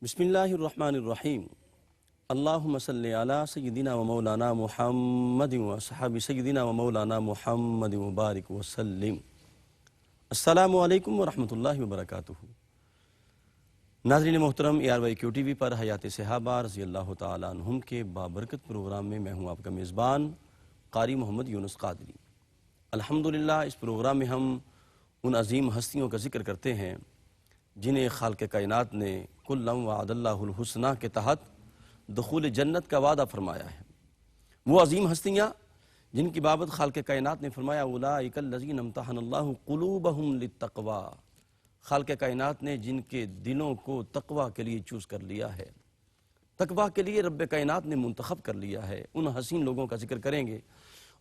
بسم اللہ الرحمن الرحیم اللہم صلی علی سیدنا و مولانا محمد و صحاب سیدنا و مولانا محمد مبارک وسلم۔ السلام علیکم ورحمۃ اللہ وبرکاتہ۔ ناظرین محترم، ARY QTV پر حیات صحابہ رضی اللہ تعالیٰ عنہم کے بابرکت پروگرام میں ہوں آپ کا میزبان قاری محمد یونس قادری۔ الحمدللہ اس پروگرام میں ہم ان عظیم ہستیوں کا ذکر کرتے ہیں جنہیں خالق کائنات نے کلًا وعد اللہ الحسنہ کے تحت دخول جنت کا وعدہ فرمایا ہے۔ وہ عظیم ہستیاں جن کی بابت خالق کائنات نے فرمایا اولئک الذین امتحن اللہ قلوبہم للتقوی، خالق کائنات نے جن کے دلوں کو تقوی کے لیے چوز کر لیا ہے، تقوی کے لیے رب کائنات نے منتخب کر لیا ہے، ان حسین لوگوں کا ذکر کریں گے۔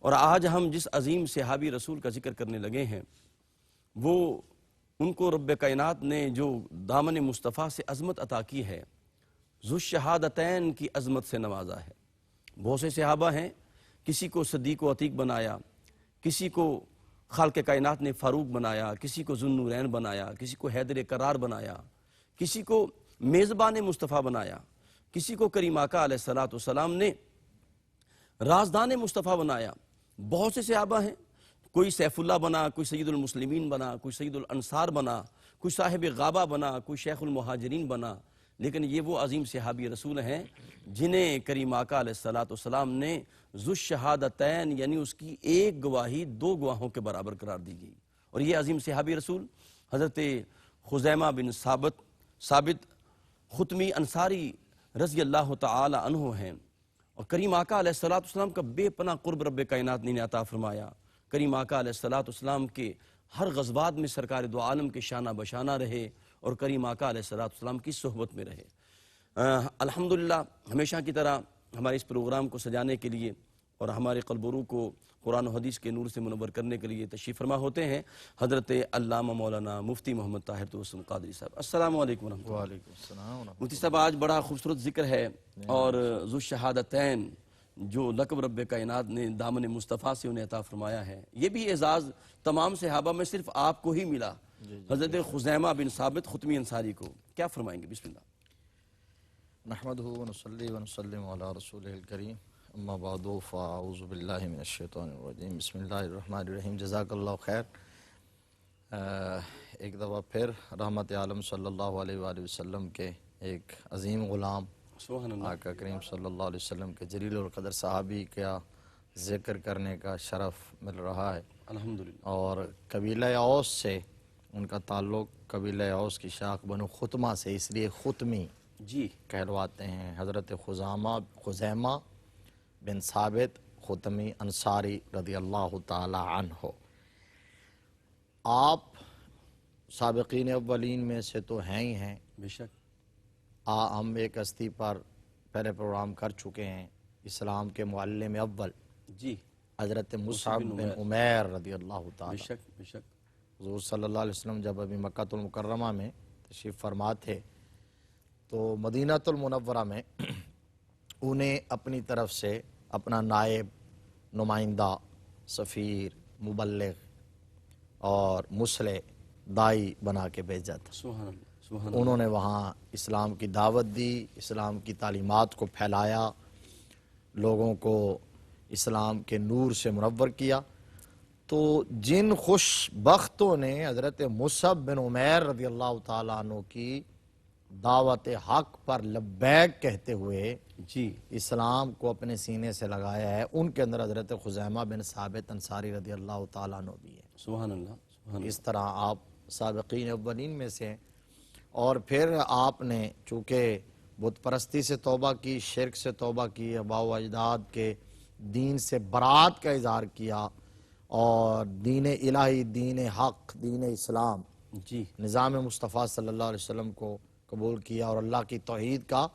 اور آج ہم جس عظیم صحابی رسول کا ذکر کرنے لگے ہیں وہ ان کو رب کائنات نے جو دامن مصطفیٰ سے عظمت عطا کی ہے، ذو الشہادتین کی عظمت سے نوازا ہے۔ بہت سے صحابہ ہیں، کسی کو صدیق و عتیق بنایا، کسی کو خالق کائنات نے فاروق بنایا، کسی کو ذو النورین بنایا، کسی کو حیدر قرار بنایا، کسی کو میزبان مصطفیٰ بنایا، کسی کو کریم آقا علیہ السلام نے رازدان مصطفیٰ بنایا۔ بہت سے صحابہ ہیں، کوئی سیف اللہ بنا، کوئی سید المسلمین بنا، کوئی سید الانصار بنا، کوئی صاحب غابہ بنا، کوئی شیخ المہاجرین بنا، لیکن یہ وہ عظیم صحابی رسول ہیں جنہیں کریم آقا علیہ السلام نے ذو الشہادتین یعنی اس کی ایک گواہی دو گواہوں کے برابر قرار دی گئی۔ اور یہ عظیم صحابی رسول حضرت خزیمہ بن ثابت ختمی انصاری رضی اللہ تعالی عنہ ہیں، اور کریم آقا علیہ السلام کا بے پناہ قرب رب کائنات نے عطا فرمایا۔ کریم آقا علیہ السلام کے ہر غزوات میں سرکار دو عالم کے شانہ بشانہ رہے اور کریم آقا علیہ السلام کی صحبت میں رہے۔ الحمدللہ ہمیشہ کی طرح ہمارے اس پروگرام کو سجانے کے لیے اور ہمارے قلب و روح کو قرآن و حدیث کے نور سے منور کرنے کے لیے تشریف فرما ہوتے ہیں حضرت علامہ مولانا مفتی محمد طاہر توسن قادری صاحب۔ السلام علیکم ورحمۃ اللہ۔ وعلیکم السلام۔ مفتی صاحب، آج بڑا خوبصورت ذکر ہے اور ذو الشہادتین جو لقب رب کائنات نے دامن مصطفیٰ سے انہیں عطا فرمایا ہے، یہ بھی اعزاز تمام صحابہ میں صرف آپ کو ہی ملا، حضرت خزیمہ بن ثابت ختمی انصاری کو، کیا فرمائیں گے؟ بسم اللہ۔ نحمدہ ونصلی ونسلم علی رسولہ الکریم، اما بعد فاعوذ باللہ من الشیطان الرجیم، بسم اللہ الرحمن الرحیم۔ جزاک اللہ خیر۔ ایک دفعہ پھر رحمت عالم صلی اللہ علیہ وآلہ وسلم کے ایک عظیم غلام سبحان اللہ، آقا کریم صلی اللہ علیہ وسلم کے جلیل القدر صحابی کا ذکر کرنے کا شرف مل رہا ہے، الحمدللہ۔ اور قبیلہ اوس سے ان کا تعلق قبیلہ اوس کی شاخ بنو ختمہ سے، اس لیے ختمی جی، کہلواتے ہیں۔ حضرت خزیمہ بن ثابت ختمی انصاری رضی اللہ تعالی عنہ۔ آپ سابقین اولین میں سے تو ہیں ہی ہیں، بے شک۔ ہم ایک ہستی پر پہلے پروگرام کر چکے ہیں، اسلام کے معلم اول جی، حضرت مصعب بن عمیر رضی اللہ بے تعالی۔ شک بے شک۔ حضور صلی اللہ علیہ وسلم جب ابھی مکہ المکرمہ میں تشریف فرما تھے تو مدینہ المنورہ میں انہیں اپنی طرف سے اپنا نائب، نمائندہ، سفیر، مبلغ اور مصلح، دائی بنا کے بھیجا تھا۔ سبحان اللہ، سبحان اللہ۔ انہوں نے وہاں اسلام کی دعوت دی، اسلام کی تعلیمات کو پھیلایا، لوگوں کو اسلام کے نور سے منور کیا۔ تو جن خوش بختوں نے حضرت مصعب بن عمیر رضی اللہ تعالیٰ عنہ کی دعوت حق پر لبیک کہتے ہوئے جی، اسلام کو اپنے سینے سے لگایا ہے، ان کے اندر حضرت خزیمہ بن ثابت انصاری رضی اللہ تعالیٰ عنہ بھی ہے۔ سبحان اللہ، سبحان اللہ۔ اس طرح آپ سابقین اولین میں سے ہیں، اور پھر آپ نے چونکہ بت پرستی سے توبہ کی، شرک سے توبہ کی، آباء و اجداد کے دین سے برات کا اظہار کیا، اور دین الہی، دین حق، دین اسلام، جی، نظام مصطفیٰ صلی اللہ علیہ وسلم کو قبول کیا، اور اللہ کی توحید کا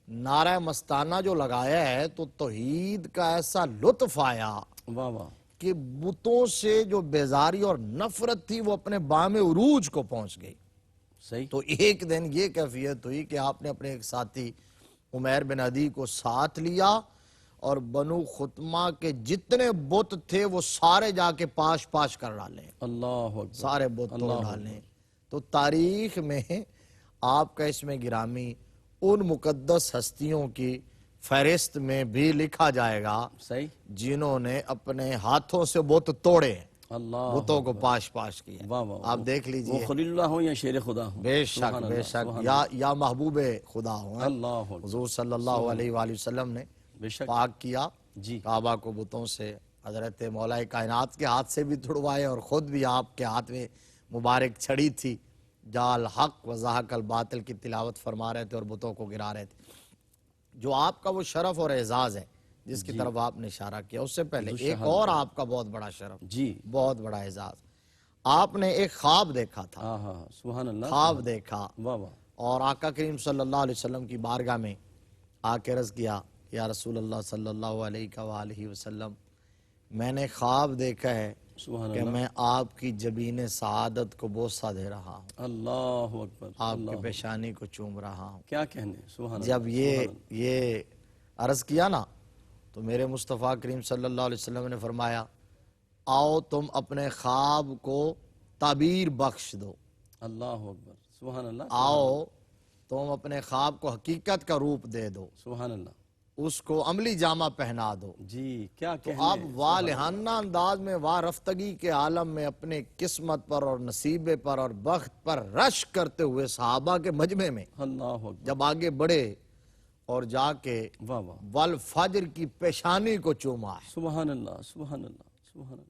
نعرہ مستانہ جو لگایا ہے، تو توحید کا ایسا لطف آیا واہ واہ، کہ بتوں سے جو بیزاری اور نفرت تھی وہ اپنے بام عروج کو پہنچ گئی۔ صحیح۔ تو ایک دن یہ کیفیت ہوئی کہ آپ نے اپنے ایک ساتھی عمیر بن عدی کو ساتھ لیا، اور بنو ختمہ کے جتنے بت تھے وہ سارے جا کے پاش پاش کر ڈالیں، اللہ اکبر، سارے بت توڑ ڈالیں۔ تو تاریخ میں آپ کا اس میں گرامی ان مقدس ہستیوں کی فہرست میں بھی لکھا جائے گا صحیح. جنہوں نے اپنے ہاتھوں سے بت توڑے ہیں، اللہ بتوں کو پاش پاش کیا. واہ واہ. آپ دیکھ وہ لیجئے، خلیل اللہ ہوں یا شیر خدا ہوں. بے شک سبحان بے اللہ، شک، سبحان یا محبوب خدا ہوں. اللہ اکبر. حضور صلی اللہ علیہ وآلہ وسلم نے بے شک. پاک کیا جی کعبہ کو بتوں سے، حضرت مولا کائنات کے ہاتھ سے بھی تھڑوائے، اور خود بھی آپ کے ہاتھ میں مبارک چھڑی تھی، جال حق و زحق الباطل کی تلاوت فرما رہے تھے اور بتوں کو گرا رہے تھے. جو آپ کا وہ شرف اور اعزاز ہے جس کی طرف آپ نے اشارہ کیا، اس سے پہلے ایک اور آپ کا بہت بڑا شرف، جی. بہت بڑا اعزاز. آپ نے ایک خواب دیکھا تھا، ہاں ہاں سبحان اللہ. خواب دیکھا، واہ واہ. اور آقا کریم صلی اللہ علیہ وسلم کی بارگاہ میں آ کے عرض کیا، یا رسول اللہ صلی اللہ علیہ وآلہ وسلم، میں نے خواب دیکھا ہے سبحان کہ اللہ. میں آپ کی جبین سعادت کو بوسہ دے رہا ہوں، اللہ اکبر. آپ کی پیشانی کو چوم رہا ہوں. کیا کہنے. سبحان اللہ. جب یہ عرض کیا نا، تو میرے مصطفیٰ کریم صلی اللہ علیہ وسلم نے فرمایا، آؤ تم اپنے خواب کو تعبیر بخش دو، اللہ اکبر. سبحان اللہ. آؤ تم اپنے خواب کو حقیقت کا روپ دے دو، سبحان اللہ. اس کو عملی جامہ پہنا دو. جی کیا تو کہنے. آپ والہانہ انداز میں وارفتگی کے عالم میں اپنے قسمت پر اور نصیبے پر اور بخت پر رشک کرتے ہوئے صحابہ کے مجمع میں اللہ اکبر. جب آگے بڑھے اور جا کے واہ واہ. والفجر کی پیشانی کو چوما ہے، سبحان اللہ. سبحان اللہ. سبحان اللہ.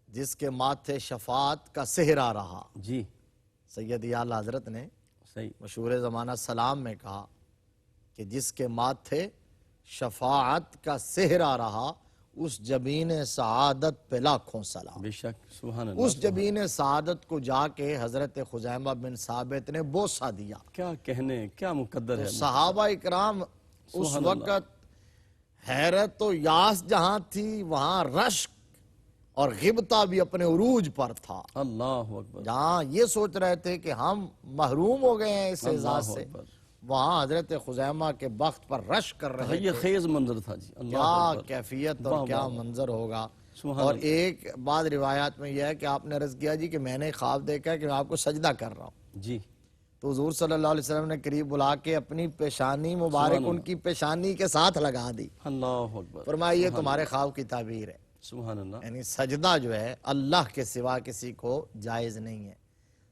جس کے ماتھے شفاعت کا صحرا رہا. جی سید اعلی حضرت نے صحیح. مشہور زمانہ سلام میں کہا کہ جس کے ماتھے شفاعت کا صحرا رہا، اس جبین سعادت پہ لاکھوں سلام. بے شک. سبحان اللہ. اس جبین سعادت کو جا کے حضرت خزیمہ بن ثابت نے بوسہ دیا. کیا کہنے. کیا مقدر ہے. صحابہ اکرام اس سبحان اللہ. وقت حیرت و یاس جہاں تھی، وہاں رشک اور غبطہ بھی اپنے عروج پر تھا. اللہ اکبر. جہاں یہ سوچ رہے تھے کہ ہم محروم ہو گئے ہیں اس اعزاز اللہ سے، اکبر. وہاں حضرت خزیمہ کے بخت پر رشک کر رہے تحیر تھے. خیز منظر تھا. جی اللہ کیا اکبر. کیفیت واہ اور کیا واہ. منظر ہوگا. سبحان اور اللہ. ایک بعض روایات میں یہ ہے کہ آپ نے عرض کیا جی کہ میں نے خواب دیکھا ہے کہ میں آپ کو سجدہ کر رہا ہوں. جی تو حضور صلی اللہ علیہ وسلم نے قریب بلا کے اپنی پیشانی مبارک ان کی پیشانی کے ساتھ لگا دی. اللہ اکبر. فرمایا یہ تمہارے خواب کی تعبیر ہے. سبحان اللہ. یعنی سجدہ جو ہے اللہ کے سوا کسی کو جائز نہیں ہے،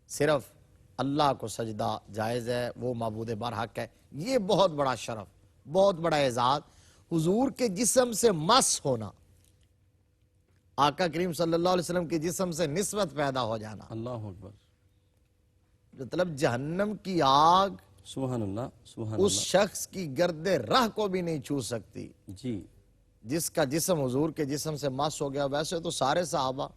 صرف اللہ کو سجدہ جائز ہے، وہ معبود برحق ہے. یہ بہت بڑا شرف، بہت بڑا اعزاز، حضور کے جسم سے مس ہونا، آقا کریم صلی اللہ علیہ وسلم کے جسم سے نسبت پیدا ہو جانا. اللہ اکبر. مطلب جہنم کی آگ سبحان اللہ. سبحان اس شخص کی گرد راہ کو بھی نہیں چھو سکتی اللہ. جی جس کا جسم حضور کے جسم سے مس ہو گیا. ویسے تو سارے صحابہ،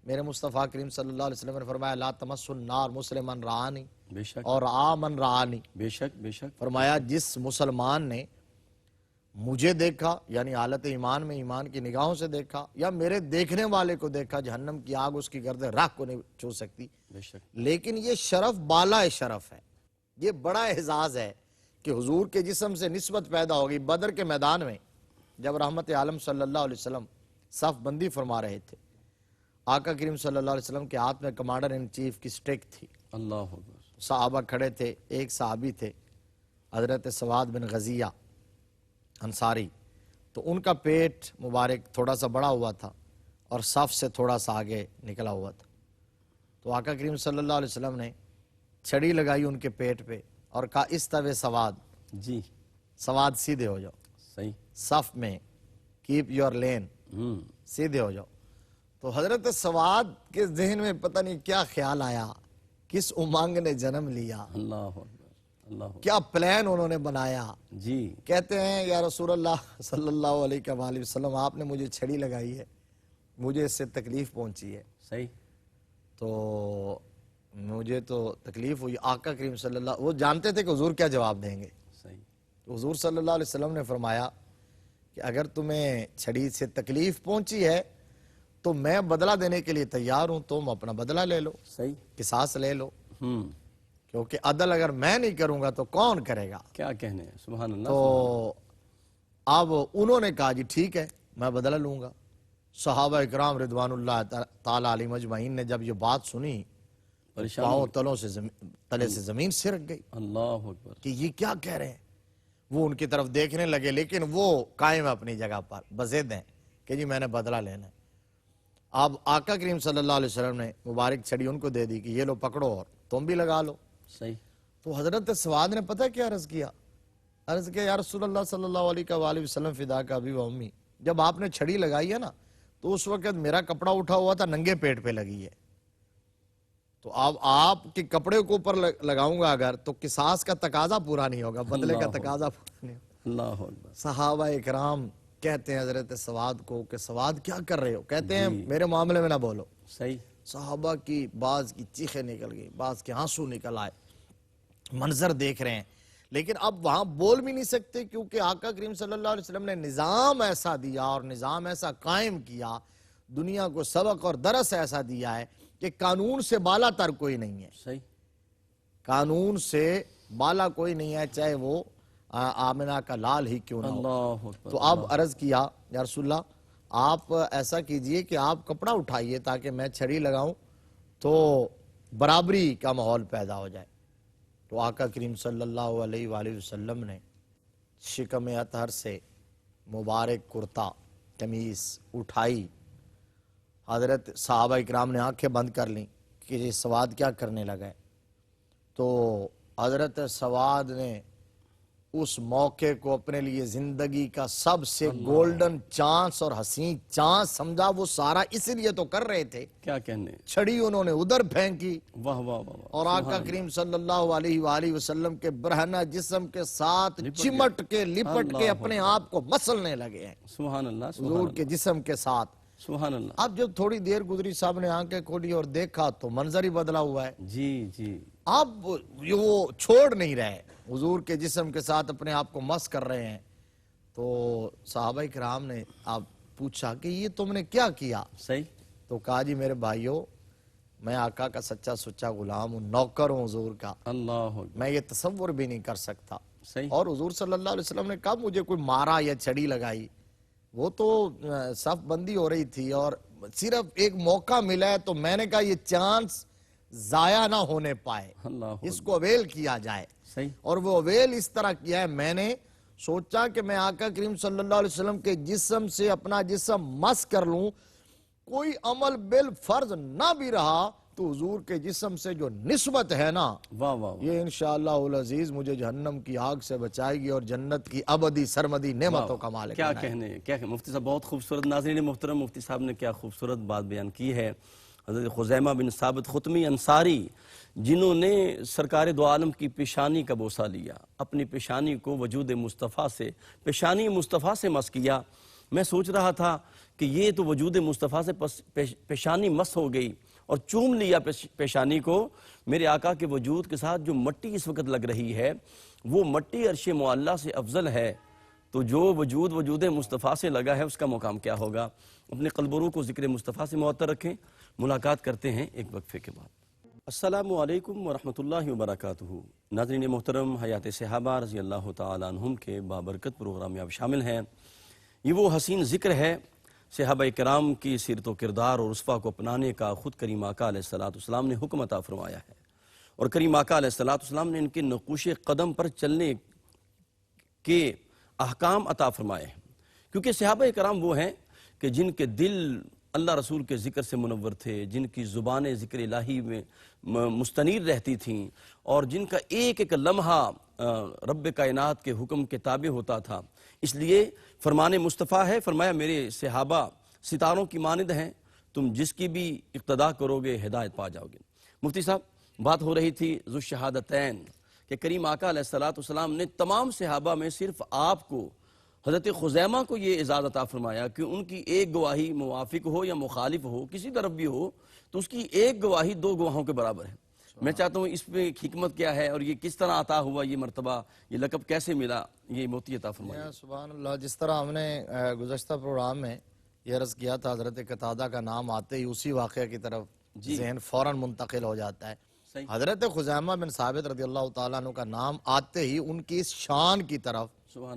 میرے مصطفیٰ کریم صلی اللہ علیہ وسلم نے فرمایا لا تمس النار مسلمن رعانی بے شک. اور آمن رعانی. بے شک. بے شک. فرمایا جس مسلمان نے مجھے دیکھا، یعنی حالت ایمان میں ایمان کی نگاہوں سے دیکھا، یا میرے دیکھنے والے کو دیکھا، جہنم کی آگ اس کی گرد راہ کو نہیں چھو سکتی. بے شک. لیکن یہ شرف بالا شرف ہے، یہ بڑا اعزاز ہے کہ حضور کے جسم سے نسبت پیدا ہوگی. بدر کے میدان میں جب رحمت عالم صلی اللہ علیہ وسلم صف بندی فرما رہے تھے، آقا کریم صلی اللہ علیہ وسلم کے ہاتھ میں کمانڈر ان چیف کی سٹیک تھی. اللہ اکبر. صحابہ کھڑے تھے. ایک صحابی تھے حضرت سواد بن غزیہ انصاری، تو ان کا پیٹ مبارک تھوڑا سا بڑا ہوا تھا اور صف سے تھوڑا سا آگے نکلا ہوا تھا. تو آقا کریم صلی اللہ علیہ وسلم نے چھڑی لگائی ان کے پیٹ پہ اور کہا استوے سواد، جی سواد سیدھے ہو جاؤ صحیح. صف میں، کیپ یور لین، سیدھے ہو جاؤ. تو حضرت سواد کے ذہن میں پتہ نہیں کیا خیال آیا، کس امنگ نے جنم لیا، اللہ اکبر. اللہ اکبر. کیا پلان انہوں نے بنایا. جی کہتے ہیں یا رسول اللہ صلی اللہ علیہ وآلہ وسلم، آپ نے مجھے چھڑی لگائی ہے، مجھے اس سے تکلیف پہنچی ہے، صحیح. تو مجھے تو تکلیف ہوئی. آقا کریم صلی اللہ، وہ جانتے تھے کہ حضور کیا جواب دیں گے. صحیح. تو حضور صلی اللہ علیہ وسلم نے فرمایا کہ اگر تمہیں چھڑی سے تکلیف پہنچی ہے تو میں بدلہ دینے کے لیے تیار ہوں، تم اپنا بدلہ لے لو، صحیح. قصاص لے لو، کیونکہ عدل اگر میں نہیں کروں گا تو کون کرے گا. کیا کہنے ہیں. سبحان اللہ. تو اب انہوں نے کہا جی ٹھیک ہے میں بدلہ لوں گا. صحابہ اکرام رضوان اللہ تعالی علیہ مجمعین نے جب یہ بات سنی پریشان پاؤں تلے سے زمین سرک گئی اللہ اکبر، کہ یہ کیا کہہ رہے ہیں. وہ ان کی طرف دیکھنے لگے لیکن وہ قائم ہے اپنی جگہ پر، بضد ہیں کہ جی میں نے بدلہ لینا ہے. اب آقا کریم صلی اللہ علیہ وسلم نے مبارک چھڑی ان کو دے دی کہ یہ لو پکڑو اور تم بھی لگا لو. صحیح. تو حضرت سواد نے پتہ کیا عرض کیا یا رسول اللہ صلی اللہ علیہ وآلہ وسلم فدا کا ابی و امی، جب آپ نے چھڑی لگائی ہے نا تو اس وقت میرا کپڑا اٹھا ہوا تھا، ننگے پیٹ پہ لگی ہے. تو اب آپ کے کپڑے کو اوپر لگاؤں گا اگر تو قصاص کا تقاضا پورا نہیں ہوگا، بدلے کا تقاضا پورا نہیں ہوگا. اللہ اکبر. صحابہ اکرام کہتے ہیں حضرت سواد کو کہ سواد کیا کر رہے ہو؟ کہتے ہیں میرے معاملے میں نہ بولو. صحیح. صحابہ کی بعض کی چیخیں نکل گئی، بعض کے آنسو نکل آئے، منظر دیکھ رہے ہیں لیکن اب وہاں بول بھی نہیں سکتے کیونکہ آقا کریم صلی اللہ علیہ وسلم نے نظام ایسا دیا اور نظام ایسا قائم کیا، دنیا کو سبق اور درس ایسا دیا ہے کہ قانون سے بالا تر کوئی نہیں ہے. صحیح. قانون سے بالا کوئی نہیں ہے، چاہے وہ آمنہ کا لال ہی کیوں نہ ہو. اللہ اکبر. تو اب عرض کیا یا رسول اللہ آپ ایسا کیجئے کہ آپ کپڑا اٹھائیے تاکہ میں چھڑی لگاؤں تو برابری کا ماحول پیدا ہو جائے. تو آقا کریم صلی اللہ علیہ وآلہ وسلم نے شکم اطہر سے مبارک کرتا قمیص اٹھائی. حضرت صحابہ اکرام نے آنکھیں بند کر لیں کہ یہ سواد کیا کرنے لگا ہے. تو حضرت سواد نے اس موقع کو اپنے لیے زندگی کا سب سے گولڈن چانس اور حسین چانس سمجھا. وہ سارا اس لیے تو کر رہے تھے، کیا کہنے. چھڑی انہوں نے ادھر پھینکی واہ واہ واہ. اور آقا کریم صلی اللہ علیہ وآلہ وسلم کے برہنہ جسم کے ساتھ چمٹ کے لپٹ کے اپنے آپ کو مسلنے لگے ہیں سبحان اللہ. حضور کے جسم کے ساتھ. سبحان اللہ. اب جب تھوڑی دیر گزری صاحب نے آنکھیں کھولی اور دیکھا تو منظر ہی بدلا ہوا ہے. جی جی. اب وہ چھوڑ نہیں رہے، حضور کے جسم کے ساتھ اپنے آپ کو مس کر رہے ہیں. تو صحابہ کرام نے آپ پوچھا کہ یہ تم نے کیا کیا؟ صحیح. تو کہا جی میرے بھائیو میں آقا کا سچا سچا غلام ہوں، نوکر ہوں حضور کا، اللہ اکبر. میں یہ تصور بھی نہیں کر سکتا. صحیح. اور حضور صلی اللہ علیہ وسلم نے کہا مجھے کوئی مارا یا چھڑی لگائی، وہ تو صف بندی ہو رہی تھی اور صرف ایک موقع ملا ہے تو میں نے کہا یہ چانس ضائع نہ ہونے پائے، اللہ اس کو اویل کیا جائے. صحیح. اور وہ اویل اس طرح کیا ہے، میں نے سوچا کہ میں آقا کریم صلی اللہ علیہ وسلم کے جسم سے اپنا جسم مس کر لوں، کوئی عمل بالفرض نہ بھی رہا تو حضور کے جسم سے جو نسبت ہے نا واہ واہ. یہ انشاءاللہ العزیز مجھے جہنم کی آگ سے بچائے گی اور جنت کی ابدی سرمدی نعمتوں کا مالک کیا بنائے گی. کہنے. کیا مفتی صاحب بہت خوبصورت. ناظرین محترم مفتی صاحب نے کیا خوبصورت بات بیان کی ہے. حضرت خزیمہ بن ثابت ختمی انصاری جنہوں نے سرکار دو عالم کی پیشانی کا بوسہ لیا، اپنی پیشانی کو وجود مصطفیٰ سے، پیشانی مصطفیٰ سے مس کیا. میں سوچ رہا تھا کہ یہ تو وجود مصطفیٰ سے پیشانی مس ہو گئی اور چوم لیا پیشانی کو. میرے آقا کے وجود کے ساتھ جو مٹی اس وقت لگ رہی ہے وہ مٹی عرش معلیٰ سے افضل ہے. تو جو وجود مصطفیٰ سے لگا ہے اس کا مقام کیا ہوگا. اپنے قلب و روح کو ذکر مصطفیٰ سے معطر رکھیں. ملاقات کرتے ہیں ایک وقفے کے بعد. السلام علیکم ورحمۃ اللہ وبرکاتہ. ناظرین محترم، حیات صحابہ رضی اللہ تعالیٰ عنہم کے بابرکت پروگرام میں آپ شامل ہیں. یہ وہ حسین ذکر ہے صحابہ کرام کی سیرت و کردار اور اسوہ کو اپنانے کا خود کریم آقا علیہ السلام نے حکم عطا فرمایا ہے، اور کریم آقا علیہ السلام نے ان کے نقوش قدم پر چلنے کے احکام عطا فرمائے ہیں. کیونکہ صحابہ کرام وہ ہیں کہ جن کے دل اللہ رسول کے ذکر سے منور تھے، جن کی زبانیں ذکر الہی میں مستنیر رہتی تھیں، اور جن کا ایک ایک لمحہ رب کائنات کے حکم کے تابع ہوتا تھا. اس لیے فرمان مصطفیٰ ہے، فرمایا میرے صحابہ ستاروں کی مانند ہیں، تم جس کی بھی اقتداء کرو گے ہدایت پا جاؤ گے. مفتی صاحب بات ہو رہی تھی ذو الشہادتین کہ کریم آقا علیہ السلام نے تمام صحابہ میں صرف آپ کو، حضرت خزیمہ کو یہ اعزاز عطا فرمایا کہ ان کی ایک گواہی موافق ہو یا مخالف ہو، کسی طرف بھی ہو، تو اس کی ایک گواہی دو گواہوں کے برابر ہے. میں چاہتا ہوں اس پہ حکمت کیا ہے اور یہ کس طرح عطا ہوا، یہ مرتبہ، یہ لقب کیسے ملا، یہ موتی عطا فرمایا. سبحان اللہ. جس طرح ہم نے گزشتہ پروگرام میں یہ عرض کیا تھا، حضرت قتادہ کا نام آتے ہی اسی واقعہ کی طرف ذہن فوراً منتقل ہو جاتا ہے. حضرت خزیمہ بن ثابت رضی اللہ تعالیٰ عنہ کا نام آتے ہی ان کی اس شان کی طرف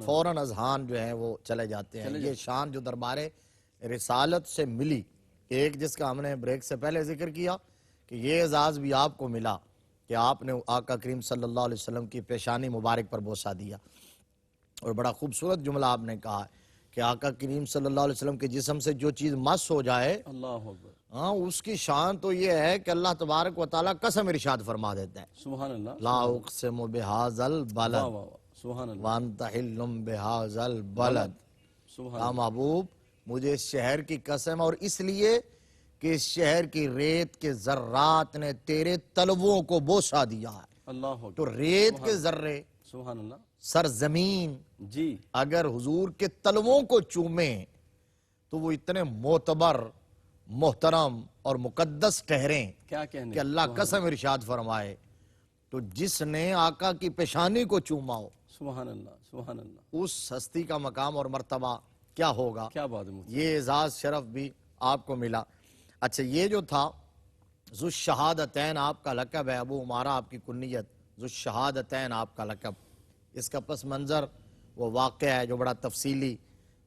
فوراً اذہان جو ہیں وہ چلے جاتے ہیں. یہ شان جو دربار رسالت سے ملی، ایک جس کا ہم نے بریک سے پہلے ذکر کیا کہ یہ اعزاز بھی آپ کو ملا کہ آپ نے آقا کریم صلی اللہ علیہ وسلم کی پیشانی مبارک پر بوسہ دیا. اور بڑا خوبصورت جملہ آپ نے کہا ہے کہ آقا کریم صلی اللہ علیہ وسلم کے جسم سے جو چیز مس ہو جائے اللہ اکبر. ہاں اس کی شان تو یہ ہے کہ اللہ تبارک و تعالیٰ قسم ارشاد فرما دیتا ہے. سبحان اللہ. لا اقسم بہذا واہ البلد واہ واہ. سبحان اللہ. وانت حل بہذا البلد. سبحان ہاں محبوب مجھے اس شہر کی قسم، اور اس لیے کہ اس شہر کی ریت کے ذرات نے تیرے تلووں کو بوسہ دیا ہے. اللہ اکبر. تو ریت کے ذرے، سبحان اللہ. سرزمین جی اگر حضور کے تلووں کو چومیں تو وہ اتنے معتبر، محترم اور مقدس ٹھہریں کیا کہنے. کہ اللہ قسم ارشاد فرمائے تو جس نے آقا کی پیشانی کو چوما ہو سبحان اللہ. سبحان اللہ. اس ہستی کا مقام اور مرتبہ کیا ہوگا. کیا بات ہے مفتی. یہ اعزاز شرف بھی آپ کو ملا. اچھا یہ جو تھا ذو الشہادتین آپ کا لقب ہے، ابو عمارہ آپ کی کنیت، ذو الشہادتین آپ کا لقب. اس کا پس منظر وہ واقعہ ہے جو بڑا تفصیلی،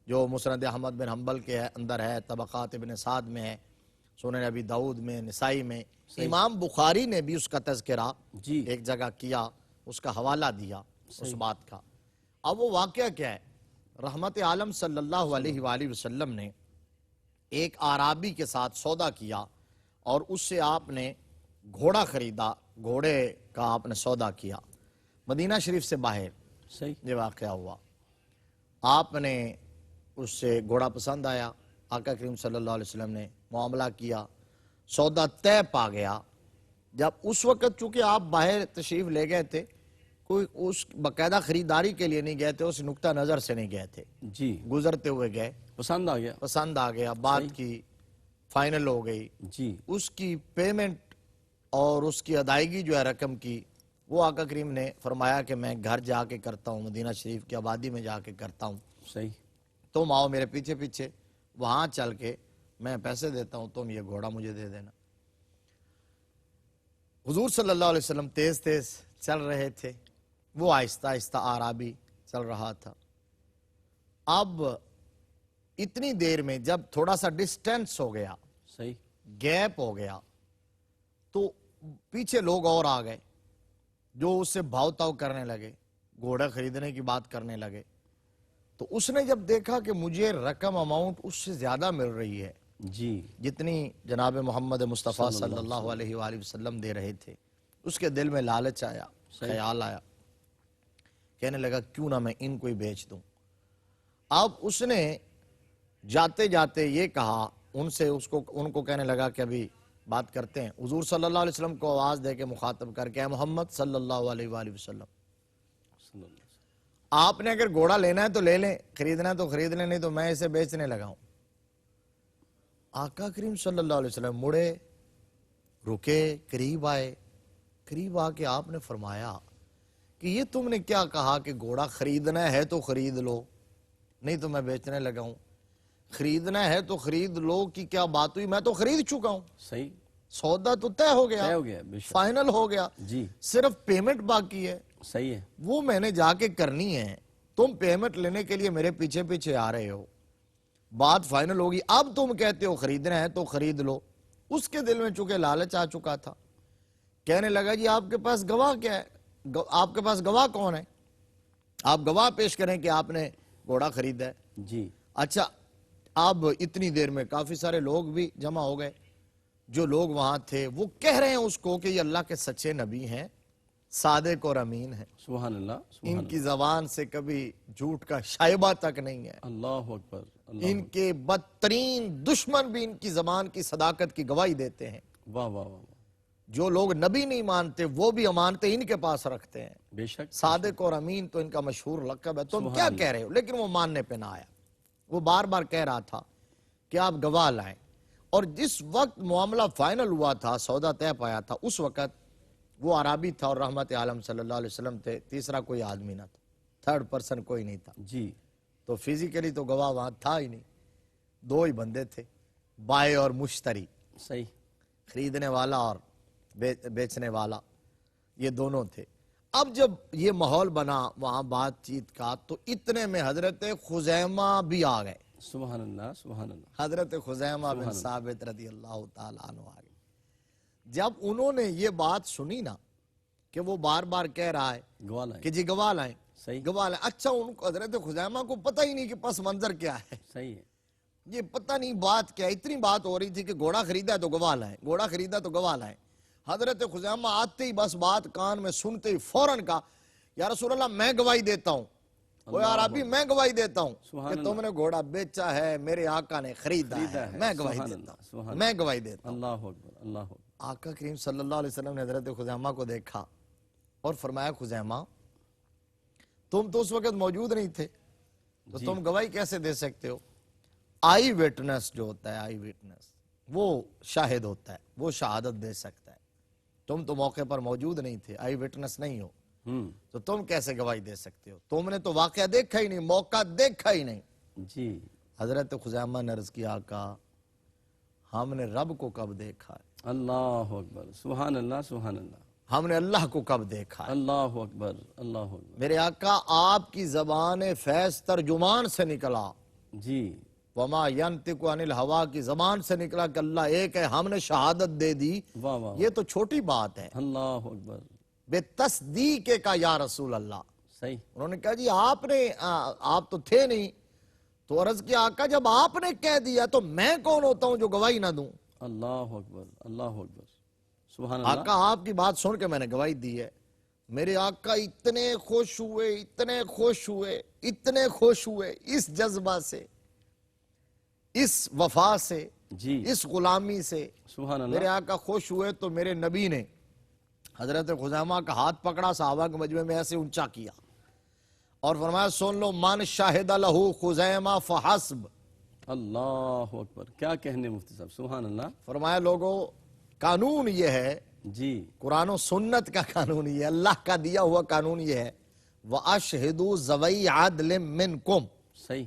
جو مسند احمد بن حنبل کے اندر ہے، طبقات ابن سعد میں ہے، سنن ابی داؤد میں، نسائی میں. امام بخاری نے بھی اس کا تذکرہ جی ایک جگہ کیا، اس کا حوالہ دیا اس بات کا. اب وہ واقعہ کیا ہے؟ رحمت عالم صلی اللہ علیہ وآلہ وسلم نے ایک آرابی کے ساتھ سودا کیا اور اس سے آپ نے گھوڑا خریدا، گھوڑے کا آپ نے سودا کیا مدینہ شریف سے باہر. صحیح. یہ واقعہ ہوا. آپ نے اس سے گھوڑا پسند آیا، آقا کریم صلی اللہ علیہ وسلم نے معاملہ کیا، سودا طے پا گیا. جب اس وقت چونکہ آپ باہر تشریف لے گئے تھے، کوئی اس باقاعدہ خریداری کے لیے نہیں گئے تھے، اس نقطہ نظر سے نہیں گئے تھے، جی گزرتے ہوئے گئے، پسند آ گیا. پسند آ گیا، بات کی، فائنل ہو گئی. جی اس کی پیمنٹ اور اس کی ادائیگی جو ہے رقم کی، وہ آقا کریم نے فرمایا کہ میں گھر جا کے کرتا ہوں، مدینہ شریف کی آبادی میں جا کے کرتا ہوں. صحیح. تم آؤ میرے پیچھے پیچھے، وہاں چل کے میں پیسے دیتا ہوں، تم یہ گھوڑا مجھے دے دینا. حضور صلی اللہ علیہ وسلم تیز تیز چل رہے تھے، وہ آہستہ آہستہ آرابی چل رہا تھا. اب اتنی دیر میں جب تھوڑا سا ڈسٹینس ہو گیا، صحیح. گیپ ہو گیا، تو پیچھے لوگ اور آ گئے جو اس سے بھاؤ تاؤ کرنے لگے، گھوڑا خریدنے کی بات کرنے لگے. تو اس نے جب دیکھا کہ مجھے رقم اماؤنٹ اس سے زیادہ مل رہی ہے جی جتنی جناب محمد مصطفیٰ صلی اللہ علیہ وآلہ وسلم دے رہے تھے، اس کے دل میں لالچ آیا، خیال آیا، کہنے لگا کیوں نہ میں ان کو ہی بیچ دوں. اب اس نے جاتے جاتے یہ کہا ان کو کہنے لگا کہ ابھی بات کرتے ہیں. حضور صلی اللہ علیہ وسلم کو آواز دے کے مخاطب کر کے، اے محمد صلی اللہ علیہ وآلہ وسلم، صلی اللہ. آپ نے اگر گھوڑا لینا ہے تو لے لیں، خریدنا ہے تو خرید لیں، نہیں تو میں اسے بیچنے لگا ہوں. آقا کریم صلی اللہ علیہ وسلم مڑے، رکے، قریب آئے. قریب آ کے آپ نے فرمایا کہ یہ تم نے کیا کہا کہ گھوڑا خریدنا ہے تو خرید لو، نہیں تو میں بیچنے لگا ہوں. خریدنا ہے تو خرید لو کی کیا بات ہوئی؟ میں تو خرید چکا ہوں، صحیح. سودا تو طے ہو گیا، طے ہو گیا. بے شک. فائنل ہو گیا، جی صرف پیمنٹ باقی ہے، صحیح ہے. وہ میں نے جا کے کرنی ہے. تم پیمنٹ لینے کے لیے میرے پیچھے پیچھے آ رہے ہو، بات فائنل ہوگی، اب تم کہتے ہو خریدنا ہے تو خرید لو. اس کے دل میں چونکہ لالچ آ چکا تھا، کہنے لگا جی آپ کے پاس گواہ کیا ہے؟ آپ کے پاس گواہ کون ہے؟ آپ گواہ پیش کریں کہ آپ نے گھوڑا خریدا ہے. جی اچھا، اب اتنی دیر میں کافی سارے لوگ بھی جمع ہو گئے. جو لوگ وہاں تھے وہ کہہ رہے ہیں اس کو کہ یہ اللہ کے سچے نبی ہیں، صادق اور امین ہیں، سبحان اللہ. سبحان ان کی زبان سے کبھی جھوٹ کا شائبہ تک نہیں ہے. اللہ اکبر. اللہ. ان کے بدترین دشمن بھی ان کی زبان کی صداقت کی گواہی دیتے ہیں. واہ واہ واہ. جو لوگ نبی نہیں مانتے وہ بھی امانتیں ان کے پاس رکھتے ہیں. بے شک. صادق اور امین تو ان کا مشہور لقب ہے. تم سبحان کیا اللہ. کہہ رہے ہو؟ لیکن وہ ماننے پہ نہ آیا. وہ بار بار کہہ رہا تھا کہ آپ گواہ لائیں. اور جس وقت معاملہ فائنل ہوا تھا، سودا طے پایا تھا، اس وقت وہ عربی تھا اور رحمت عالم صلی اللہ علیہ وسلم تھے، تیسرا کوئی آدمی نہ تھا، تھرڈ پرسن کوئی نہیں تھا. جی تو فزیکلی تو گواہ وہاں تھا ہی نہیں. دو ہی بندے تھے، بائے اور مشتری، صحیح. خریدنے والا اور بیچنے والا، یہ دونوں تھے. اب جب یہ ماحول بنا وہاں بات چیت کا، تو اتنے میں حضرت خزیمہ بھی آ گئے. سبحان اللہ. سبحان اللہ. حضرت خزیمہ بن ثابت رضی اللہ تعالیٰ عنہ آ گئے. جب انہوں نے یہ بات سنی نا کہ وہ بار بار کہہ رہا ہے گواہ لائیں. کہ جی گواہ لائیں صحیح گواہ لائیں، اچھا ان کو حضرت خزیمہ کو پتہ ہی نہیں کہ پس منظر کیا ہے، صحیح ہے. یہ پتہ نہیں بات کیا ہے. اتنی بات ہو رہی تھی کہ گھوڑا خریدا ہے تو گواہ لائیں، گھوڑا خریدا تو گواہ لائیں. حضرت خزیمہ آتے ہی بس بات کان میں سنتے ہی فوراً کہا یا رسول اللہ میں گواہی دیتا ہوں، وہ یار ابھی میں گواہی دیتا ہوں کہ تم نے گھوڑا بیچا ہے، میرے آقا نے خریدا ہے، میں گواہی دیتا ہوں، میں گواہی دیتا ہوں. اللہ اکبر اللہ اکبر. آقا کریم صلی اللہ علیہ وسلم نے حضرت خزیمہ کو دیکھا اور فرمایا خزیمہ تم تو اس وقت موجود نہیں تھے تو تم گواہی کیسے دے سکتے ہو؟ آئی ویٹنس جو ہوتا ہے، آئی ویٹنس وہ شاہد ہوتا ہے، وہ شہادت دے سکتا ہے. تم تو موقع پر موجود نہیں تھے، آئی ویٹنس نہیں ہو، تو تم کیسے گواہی دے سکتے ہو؟ تم نے تو واقعہ دیکھا ہی نہیں، موقع دیکھا ہی نہیں. جی حضرت خزیمہ نے عرض کیا آقا ہم نے رب کو کب دیکھا ہے، اللہ اکبر. سبحان اللہ سبحان اللہ. ہم نے اللہ کو کب دیکھا ہے. اللہ اکبر اللہ اکبر. میرے آقا آپ کی زبان فیض ترجمان سے نکلا، جی وما ینطق عن الہوا کی زبان سے نکلا کہ اللہ ایک ہے، ہم نے شہادت دے دی. واہ واہ. یہ تو چھوٹی بات ہے. اللہ اکبر. بے تصدیق کا یا رسول اللہ. صحیح. انہوں نے کہا جی آپ تو تھے نہیں، تو عرض کیا آقا جب آپ نے کہہ دیا تو میں کون ہوتا ہوں جو گواہی نہ دوں؟ اللہ اکبر اللہ اکبر. سبحان اللہ. آقا آپ کی بات سن کے میں نے گواہی دی ہے. میرے آقا اتنے خوش ہوئے، اتنے خوش ہوئے، اتنے خوش ہوئے اس جذبہ سے، اس وفا سے، جی اس غلامی سے. سبحان اللہ. میرے آقا خوش ہوئے تو میرے نبی نے حضرت خزیمہ کا ہاتھ پکڑا، صحابہ کے مجمع میں ایسے اونچا کیا اور فرمایا سن لو من شاہد لہو خزیمہ فحسب. اللہ اکبر. کیا کہنے مفتی صاحب. سبحان اللہ. فرمایا لوگوں قانون یہ ہے، جی قرآن و سنت کا قانون یہ ہے، اللہ کا دیا ہوا قانون یہ ہے وَأَشْهِدُوا ذَوَيْ عَدْلٍ مِّنْكُمْ. صحیح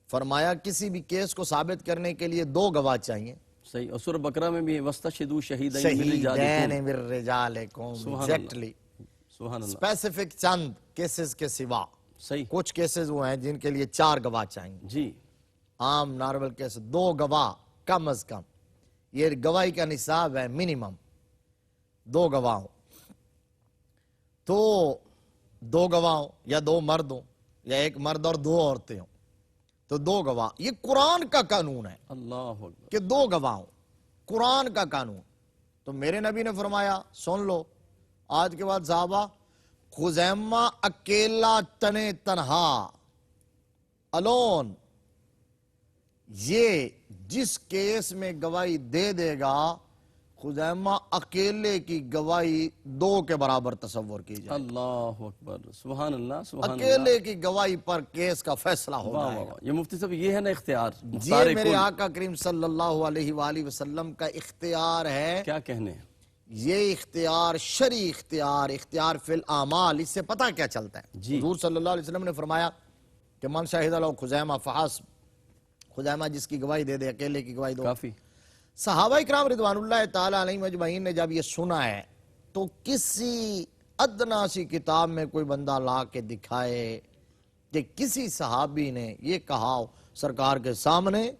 فرمایا کسی بھی کیس کو ثابت کرنے کے لیے دو گواہ چاہیے. صحیح. اور سورہ بقرہ میں بھی وَاسْتَشْهِدُوا شَهِيدَيْنِ مِن شہیدین رِجَالِكُمْ. من رجالکم. سبحان ایگزیکٹلی سبحان اللہ. اسپیسیفک چند کیسز کے سوا صحیح. کچھ کیسز وہ ہیں جن کے لیے 4 گواہ چاہیے. جی عام نارمل کیس 2 گواہ کم از کم، یہ گواہی کا نصاب ہے منیمم 2 گواہ ہوں. تو 2 گواہ ہوں یا 2 مرد ہوں یا 1 مرد اور 2 عورتیں ہوں تو 2 گواہ. یہ قرآن کا قانون ہے اللہ اکبر. کہ 2 گواہ ہوں، قرآن کا قانون. تو میرے نبی نے فرمایا سن لو آج کے بعد صحابہ خزیمہ اکیلا تنے تنہا الون یہ جس کیس میں گواہی دے دے گا خزیمہ اکیلے کی گواہی 2 کے برابر تصور کی جائے. اللہ اکبر. سبحان اللہ سبحان اللہ. اکیلے کی گواہی پر کیس کا فیصلہ ہو واہ جائے واہ گا. واہ. یہ مفتی صاحب یہ ہے نا اختیار یہ مختار میرے کل. آقا کریم صلی اللہ علیہ وآلہ وسلم کا اختیار ہے. کیا کہنے ہیں. یہ اختیار شرعی اختیار، اختیار فی الاعمال. اس سے پتہ کیا چلتا ہے؟ جی. حضور صلی اللہ علیہ وسلم نے فرمایا کہ من شاہد لہو خزیمہ فحسب. خزیمہ جس کی گواہی دے دے، اکیلے کی گواہی دو. کافی. صحابہ اکرام رضوان اللہ تعالی علیہم اجمعین نے جب یہ سنا ہے تو کسی ادنا سی کتاب میں کوئی بندہ لا کے دکھائے کہ کسی صحابی نے یہ کہا ہو سرکار کے سامنے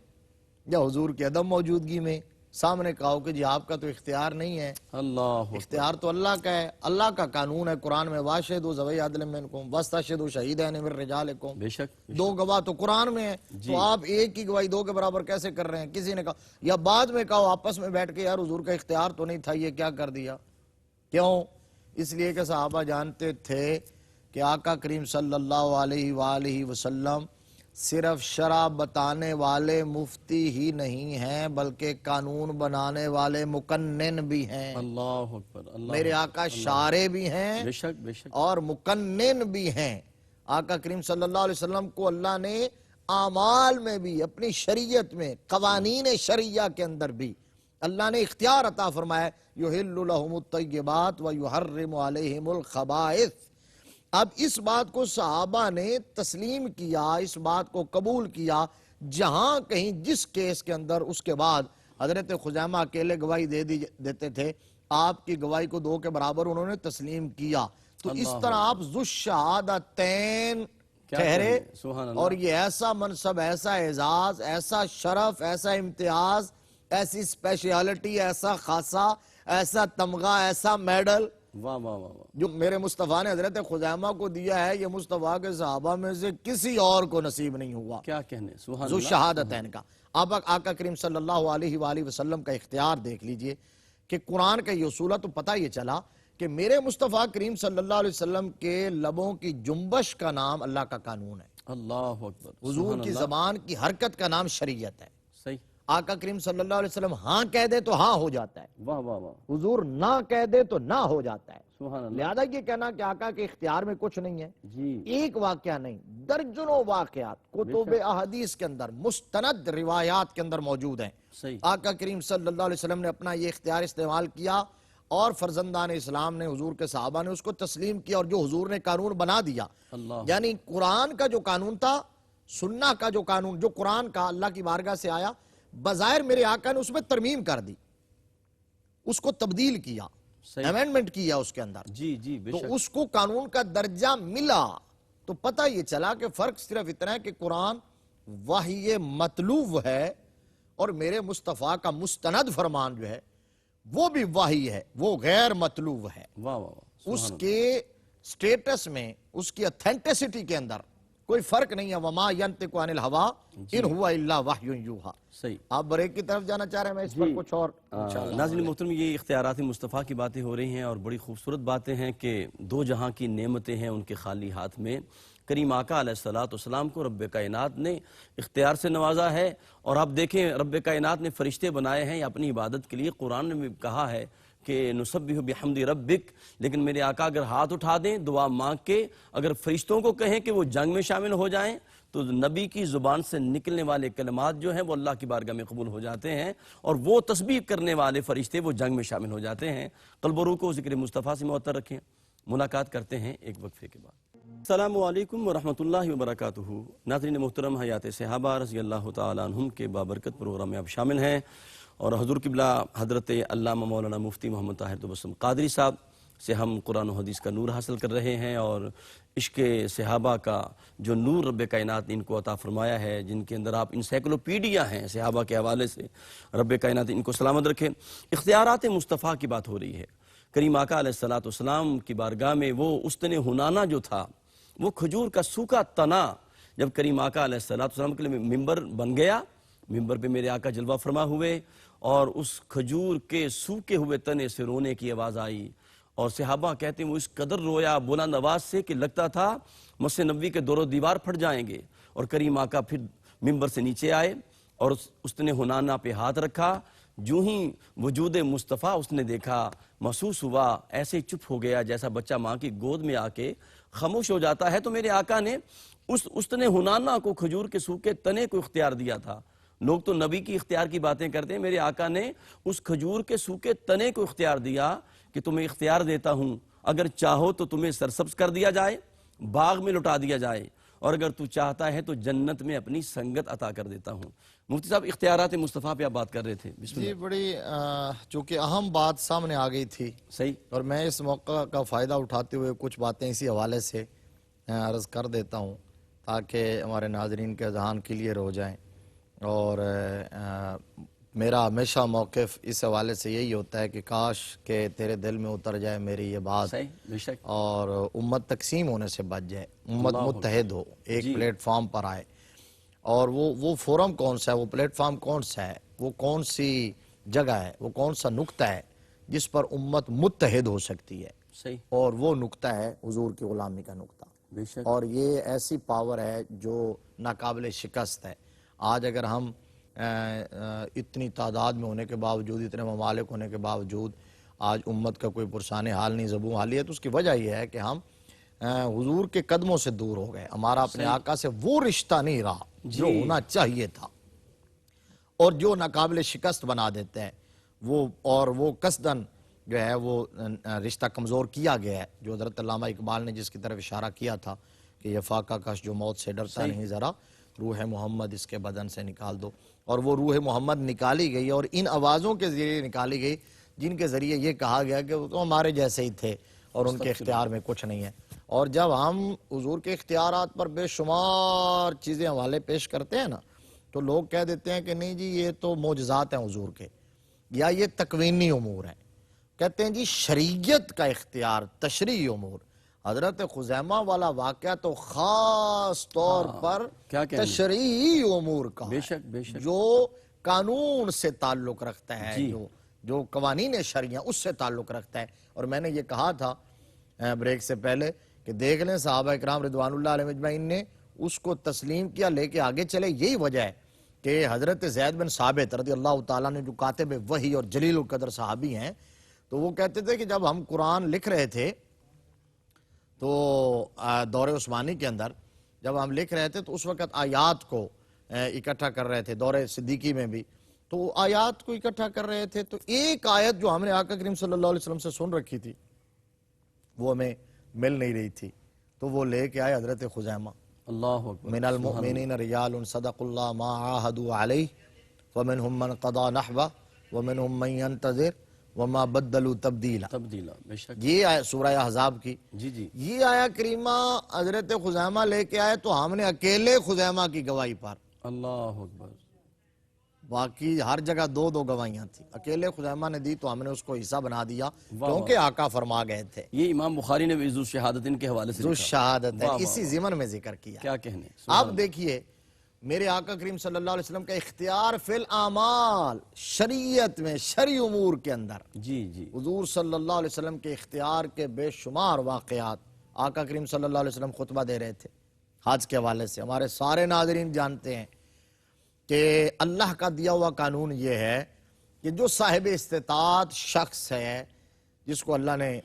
یا حضور کی عدم موجودگی میں سامنے کہا ہو کہ جی آپ کا تو اختیار نہیں ہے. اللہ اکبر. اختیار تو اللہ کا ہے، اللہ کا قانون ہے. قرآن میں واشہدوا ذوی عدل منکم واستشہدوا شہیدین من رجالکم. بے شک 2 گواہ تو قرآن میں ہے. تو آپ ایک کی گواہی 2 کے برابر کیسے کر رہے ہیں؟ کسی نے کہا یا بعد میں کہا آپس میں بیٹھ کے یار حضور کا اختیار تو نہیں تھا، یہ کیا کر دیا؟ کیوں؟ اس لیے کہ صحابہ جانتے تھے کہ آقا کریم صلی اللہ علیہ وآلہ وسلم صرف شرع بتانے والے مفتی ہی نہیں ہیں بلکہ قانون بنانے والے مقنن بھی ہیں. اللہ اکبر. اللہ میرے آقا شارع بھی ہیں بے شک بے شک. اور مقنن بھی ہیں. آقا کریم صلی اللہ علیہ وسلم کو اللہ نے اعمال میں بھی، اپنی شریعت میں، قوانین شریعہ کے اندر بھی اللہ نے اختیار عطا فرمایا یحل لہم الطیبات ویحرم علیہم الخبائث. اب اس بات کو صحابہ نے تسلیم کیا، اس بات کو قبول کیا. جہاں کہیں جس کیس کے اندر اس کے بعد حضرت خزیمہ اکیلے گواہی دیتے تھے، آپ کی گواہی کو 2 کے برابر انہوں نے تسلیم کیا. تو اس طرح آپ ذو الشہادتین ٹھہرے. سبحان اللہ. اور یہ ایسا منصب، ایسا اعزاز، ایسا شرف، ایسا امتیاز، ایسی اسپیشیالٹی، ایسا خاصہ ایسا تمغہ، ایسا میڈل واہ واہ واہ واہ، جو میرے مصطفیٰ نے حضرت خزیمہ کو دیا ہے، یہ مصطفیٰ کے صحابہ میں سے کسی اور کو نصیب نہیں ہوا، کیا کہنے، سبحان ذو اللہ۔ شہادتین کا۔ اب آقا کریم صلی اللہ علیہ وآلہ وسلم کا اختیار دیکھ لیجئے کہ قرآن کا یہ اصول ہے، تو پتہ یہ چلا کہ میرے مصطفیٰ کریم صلی اللہ علیہ وسلم کے لبوں کی جنبش کا نام اللہ کا قانون ہے، اللہ اکبر، حضور سبحان کی اللہ، زبان کی حرکت کا نام شریعت ہے۔ صحیح، آقا کریم صلی اللہ علیہ وسلم ہاں کہہ دے تو ہاں ہو جاتا ہے، واہ واہ واہ، حضور نہ کہہ دے تو نہ ہو جاتا ہے۔ سبحان اللہ، لہذا یہ کہنا کہ آقا کے اختیار میں کچھ نہیں ہے، جی، ایک واقعہ نہیں، درجنوں واقعات کتب احادیث کے اندر، مستند روایات کے اندر موجود ہیں۔ صحیح، آقا کریم صلی اللہ علیہ وسلم نے اپنا یہ اختیار استعمال کیا اور فرزندان اسلام نے، حضور کے صحابہ نے اس کو تسلیم کیا، اور جو حضور نے قانون بنا دیا، اللہ، یعنی قرآن کا جو قانون تھا، سنہ کا جو قانون، جو قرآن کا اللہ کی بارگاہ سے آیا، بظاہر میرے آقا نے اس میں ترمیم کر دی، اس کو تبدیل کیا، صحیح، امینڈمنٹ کیا اس کے اندر، جی جی، بے تو شک، اس کو قانون کا درجہ ملا۔ تو پتہ یہ چلا کہ فرق صرف اتنا ہے کہ قرآن وحی مطلوب ہے، اور میرے مصطفیٰ کا مستند فرمان جو ہے وہ بھی وحی ہے، وہ غیر مطلوب ہے۔ واہ واہ واہ، اس کے سٹیٹس میں، اس کی اتھینٹسٹی کے اندر کوئی فرق نہیں ہے۔ وما ینطق عن الہوا ان ہوا الا وحی یوحی۔ صحیح۔ آپ بریک کی طرف جانا چاہ رہے ہیں، میں اس پر کچھ اور ناظرین محترم، یہ اختیارات مصطفیٰ کی باتیں ہو رہی ہیں، اور بڑی خوبصورت باتیں ہیں کہ دو جہاں کی نعمتیں ہیں ان کے خالی ہاتھ میں۔ کریم آقا علیہ السلام کو رب کائنات نے اختیار سے نوازا ہے، اور آپ دیکھیں رب کائنات نے فرشتے بنائے ہیں اپنی عبادت کے لیے۔ قرآن نے بھی کہا ہے کہ نسبح بحمد ربک، لیکن میرے آقا اگر ہاتھ اٹھا دیں دعا مانگ کے، اگر فرشتوں کو کہیں کہ وہ جنگ میں شامل ہو جائیں، تو نبی کی زبان سے نکلنے والے کلمات جو ہیں وہ اللہ کی بارگاہ میں قبول ہو جاتے ہیں، اور وہ تسبیح کرنے والے فرشتے وہ جنگ میں شامل ہو جاتے ہیں۔ قلب و روح کو ذکر مصطفیٰ سے معطر رکھیں۔ ملاقات کرتے ہیں ایک وقفے کے بعد۔ السلام علیکم ورحمۃ اللہ وبرکاتہ۔ ناظرین محترم، حیات صحابہ رضی اللہ تعالیٰ عنہم کے بابرکت پروگرام میں آپ شامل ہیں، اور حضور قبلہ حضرت علامہ مولانا مفتی محمد طاہر تبسم قادری صاحب سے ہم قرآن و حدیث کا نور حاصل کر رہے ہیں، اور عشق صحابہ کا جو نور رب کائنات نے ان کو عطا فرمایا ہے، جن کے اندر آپ انسائکلوپیڈیا ہیں صحابہ کے حوالے سے، رب کائنات ان کو سلامت رکھے۔ اختیارات مصطفیٰ کی بات ہو رہی ہے۔ کریم آقا علیہ السلام کی بارگاہ میں وہ استن حنانہ جو تھا، وہ کھجور کا سوکھا تنا جب کریم آقا علیہ السلام کے لیے ممبر بن گیا، ممبر پہ میرے آقا جلوہ فرما ہوئے، اور اس کھجور کے سوکھے ہوئے تنے سے رونے کی آواز آئی، اور صحابہ کہتے ہیں وہ اس قدر رویا بلند آواز سے کہ لگتا تھا مسجد نبوی کے دور و دیوار پھٹ جائیں گے۔ اور کریم آقا پھر ممبر سے نیچے آئے، اور اس نے حنانہ پہ ہاتھ رکھا، جو ہی وجود مصطفیٰ اس نے دیکھا، محسوس ہوا ایسے چپ ہو گیا جیسا بچہ ماں کی گود میں آ کے خاموش ہو جاتا ہے۔ تو میرے آقا نے اس استن حنانہ کو، کھجور کے سوکھے تنے کو اختیار دیا تھا۔ لوگ تو نبی کی اختیار کی باتیں کرتے ہیں، میرے آقا نے اس کھجور کے سوکھے تنے کو اختیار دیا کہ تمہیں اختیار دیتا ہوں، اگر چاہو تو تمہیں سرسبز کر دیا جائے، باغ میں لٹا دیا جائے، اور اگر تو چاہتا ہے تو جنت میں اپنی سنگت عطا کر دیتا ہوں۔ مفتی صاحب، اختیارات مصطفیٰ پہ آپ بات کر رہے تھے، بسم جی، اللہ۔ بڑی چونکہ اہم بات سامنے آ گئی تھی، صحیح، اور میں اس موقع کا فائدہ اٹھاتے ہوئے کچھ باتیں اسی حوالے سے عرض کر دیتا ہوں تاکہ ہمارے ناظرین کے اذہان کلیئر ہو جائیں۔ اور میرا ہمیشہ موقف اس حوالے سے یہی ہوتا ہے کہ کاش کہ تیرے دل میں اتر جائے میری یہ بات، صحیح، بے شک، اور امت تقسیم ہونے سے بچ جائے، امت متحد ہو، ایک پلیٹ فارم پر آئے۔ اور وہ فورم کون سا ہے، وہ پلیٹ فارم کون سا ہے، وہ کون سی جگہ ہے، وہ کون سا نقطہ ہے جس پر امت متحد ہو سکتی ہے، صحیح، اور وہ نقطہ ہے حضور کی غلامی کا نقطہ۔ بے شک، اور یہ ایسی پاور ہے جو ناقابل شکست ہے۔ آج اگر ہم اتنی تعداد میں ہونے کے باوجود، اتنے ممالک ہونے کے باوجود آج امت کا کوئی پرسان حال نہیں، زبوں حالی ہے، تو اس کی وجہ یہ ہے کہ ہم حضور کے قدموں سے دور ہو گئے، ہمارا اپنے آقا سے وہ رشتہ نہیں رہا جو ہونا چاہیے تھا، اور جو ناقابل شکست بنا دیتے ہیں وہ، اور وہ قصداً جو ہے وہ رشتہ کمزور کیا گیا ہے، جو حضرت علامہ اقبال نے جس کی طرف اشارہ کیا تھا کہ یہ فاقہ کش جو موت سے ڈرتا نہیں ذرا، روح محمد اس کے بدن سے نکال دو۔ اور وہ روح محمد نکالی گئی، اور ان آوازوں کے ذریعے نکالی گئی جن کے ذریعے یہ کہا گیا کہ وہ تو ہمارے جیسے ہی تھے اور ان کے اختیار میں کچھ نہیں ہے۔ اور جب ہم حضور کے اختیارات پر بے شمار چیزیں حوالے پیش کرتے ہیں نا، تو لوگ کہہ دیتے ہیں کہ نہیں جی یہ تو معجزات ہیں حضور کے، یا یہ تکوینی امور ہیں۔ کہتے ہیں جی شریعت کا اختیار، تشریعی امور. حضرت خزیمہ والا واقعہ تو خاص طور پر کیا کہنے؟ تشریعی امور کا بے ہے، شک بے شک. جو قانون سے تعلق رکھتا ہے، جی. جو قوانین شرعیہ اس سے تعلق رکھتا ہے. اور میں نے یہ کہا تھا بریک سے پہلے کہ دیکھ لیں صحابہ اکرام رضوان اللہ علیہ اجمعین نے اس کو تسلیم کیا، لے کے آگے چلے. یہی وجہ ہے کہ حضرت زید بن ثابت رضی اللہ تعالیٰ نے جو کاتب وحی اور جلیل القدر صحابی ہیں، تو وہ کہتے تھے کہ جب ہم قرآن لکھ رہے تھے تو دور عثمانی کے اندر جب ہم لکھ رہے تھے تو اس وقت آیات کو اکٹھا کر رہے تھے، دور صدیقی میں بھی تو آیات کو اکٹھا کر رہے تھے. تو ایک آیت جو ہم نے آقا کریم صلی اللہ علیہ وسلم سے سن رکھی تھی وہ ہمیں مل نہیں رہی تھی، تو وہ لے کے آئے حضرت خزیمہ. اللہ اکبر. من المؤمنین رجال صدق اللہ ما عاہدوا علیہ ومنہم من قضا نحبہ ومنہم من ينتظر وما بدلوا تبدیلا. تبدیلا بے شک. یہ سورہ احزاب کی جی جی. یہ آیا کریمہ حضرت خزیمہ لے کے آئے تو ہم نے اکیلے خزیمہ کی گواہی پر، اللہ اکبر. باقی ہر جگہ دو دو گواہیاں تھیں، اکیلے خزیمہ نے دی تو ہم نے اس کو حصہ بنا دیا کیونکہ آقا فرما گئے تھے. یہ امام بخاری نے بھی ذو شہادتین کے حوالے سے ذو لکھا. شہادت ہے، اسی ضمن میں ذکر کیا. کیا کہنے. آپ دیکھیے میرے آقا کریم صلی اللہ علیہ وسلم کا اختیار فی الاعمال، شریعت میں شرعی امور کے اندر جی جی. حضور صلی اللہ علیہ وسلم کے اختیار کے بے شمار واقعات. آقا کریم صلی اللہ علیہ وسلم خطبہ دے رہے تھے حج کے حوالے سے. ہمارے سارے ناظرین جانتے ہیں کہ اللہ کا دیا ہوا قانون یہ ہے کہ جو صاحب استطاعت شخص ہے، جس کو اللہ نے